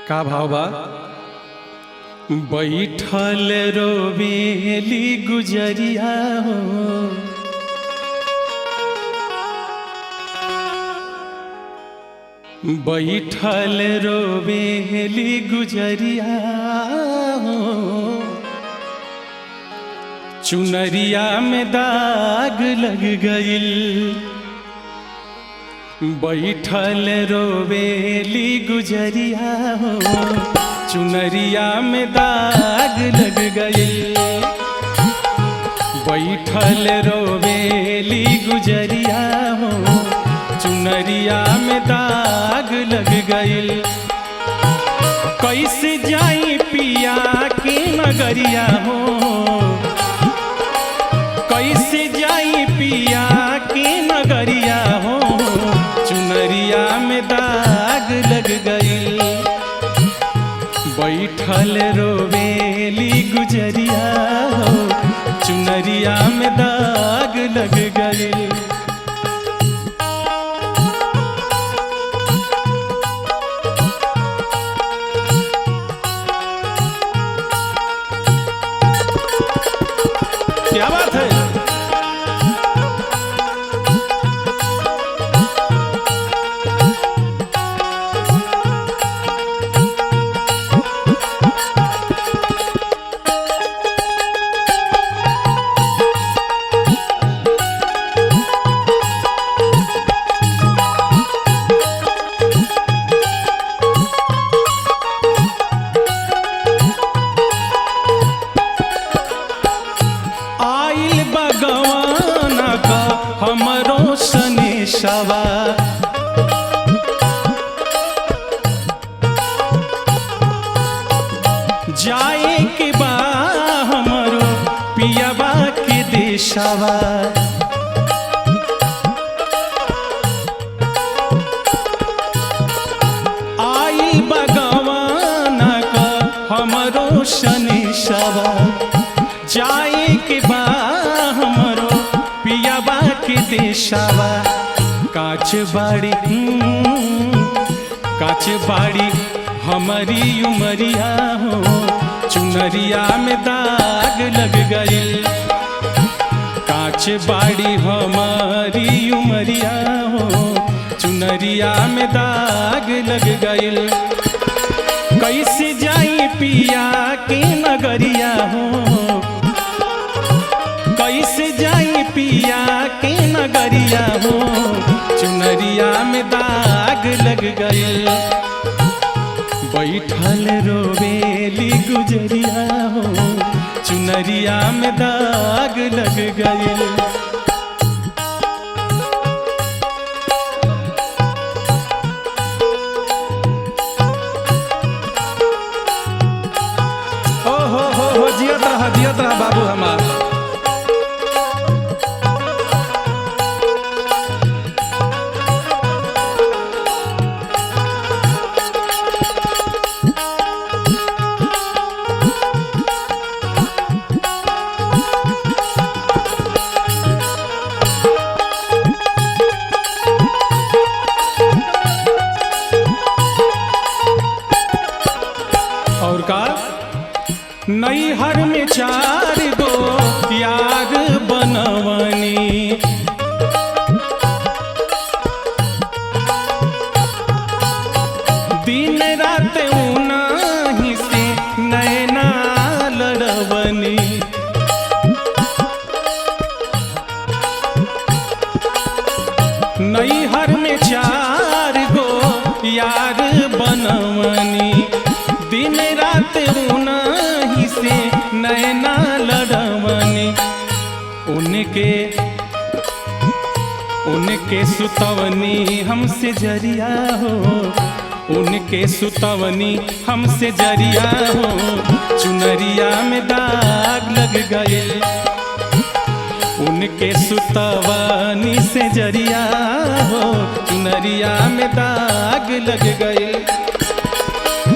का भाव बा? बैठल रोवेली गुजरिया हो, बैठल रोवेली गुजरिया हो, चुनरिया में दाग लग गइल। बैठल रोवेली गुजरिया हो, चुनरिया में दाग लग गइल। बैठल रोवेली गुजरिया हो, चुनरिया में दाग लग गइल। कैसे जाई पिया के नगरिया हो, कैसे जाई पिया के नगरिया हो, चुनरिया में दाग लग गइल। बैठल रोवेली गुजरिया हो, चुनरिया में दाग लग गइल। क्या बात है? हमरो सनेशवा जाए के बा हमरो पियाबा के देशवा। आई बगवाना का हमरो सनेशवा जाए के बा हमरो पियाबा के देशवा। काच बाड़ी हमारी उमरिया हो, चुनरिया में दाग लग गइल। काच बाड़ी हमारी उमरिया हो, चुनरिया में दाग लग गइल। कैसे जाई पिया के नगरिया हो, कैसे जाई पिया के नगरिया हो, चुनरिया में दाग लग गइल। बैठल रोवेली गुजरिया हो, चुनरिया में दाग लग गइल। ओ हो जियत रहा बाबू हमार। और का नैहर में 4 नैना लड़वनी उनके सुतवनी हमसे जरिया हो, उनके सुतवनी हमसे जरिया हो, चुनरिया में दाग लग गए, उनके सुतवनी से जरिया हो, चुनरिया में दाग लग गए।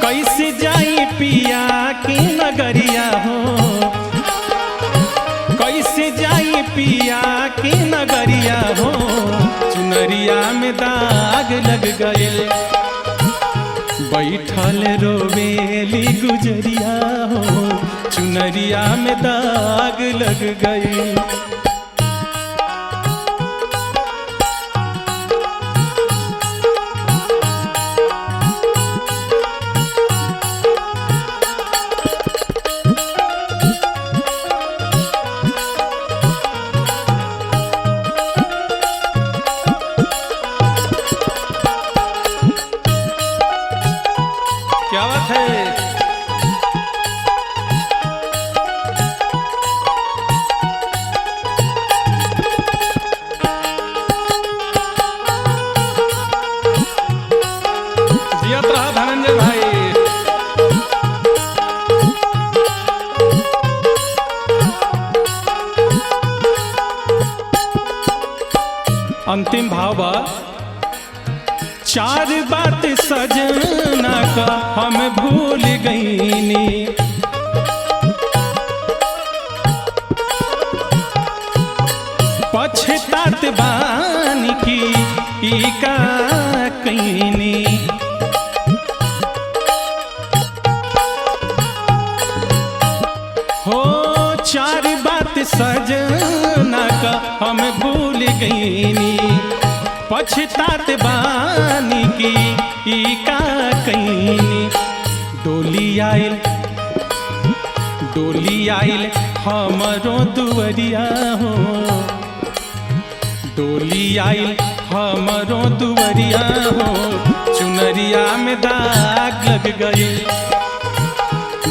कैसे जाई पिया की नगरिया हो, कैसे जाई पिया की नगरिया हो, चुनरिया में दाग लग गए। बैठल रोवेली गुजरिया हो, चुनरिया में दाग लग गए। क्या बात है। जियत रहा धनंजय भाई। अंतिम भाव बा, चार बात सजना का हम भूल गईनी, पछतात बानी की ई का कईनी। हो चार बात सजना का हम भूल गईनी, पछतात बानी की ई का कईनी। डोली आइल हमरो दुवरिया हो, डोली आइल हमरो दुवरिया हो, चुनरिया में दाग लग गई।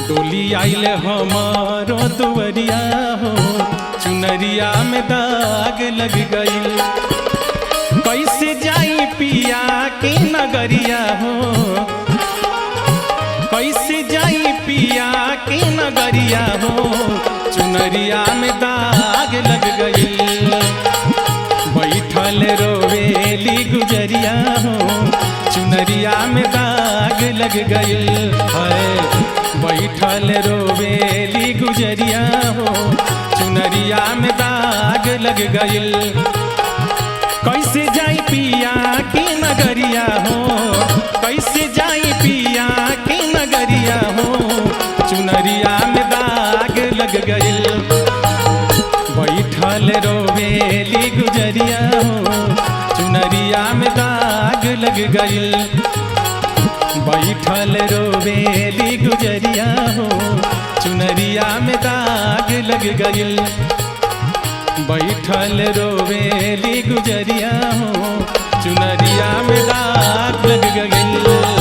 डोली आइल हमरो दुवरिया हो, चुनरिया में दाग लग गई। कैसे जाई पिया की नगरिया हो, कैसे जाई पिया की नगरिया हो, चुनरिया में दाग लग गई। बैठल रोवेली गुजरिया हो, चुनरिया में दाग लग गई है। बैठल रोवेली गुजरिया हो, चुनरिया में दाग लग गई। कैसे जाई पिया की नगरिया हो, कैसे जाई पिया की नगरिया हो, चुनरिया में दाग लग गई। बैठल रोवेली गुजरिया हो, चुनरिया में दाग लग गई। बैठल रोवेली गुजरिया हो, चुनरिया में दाग लग गई। बैठल रोवेली गुजरिया हो, चुनरिया में दाग लग गई।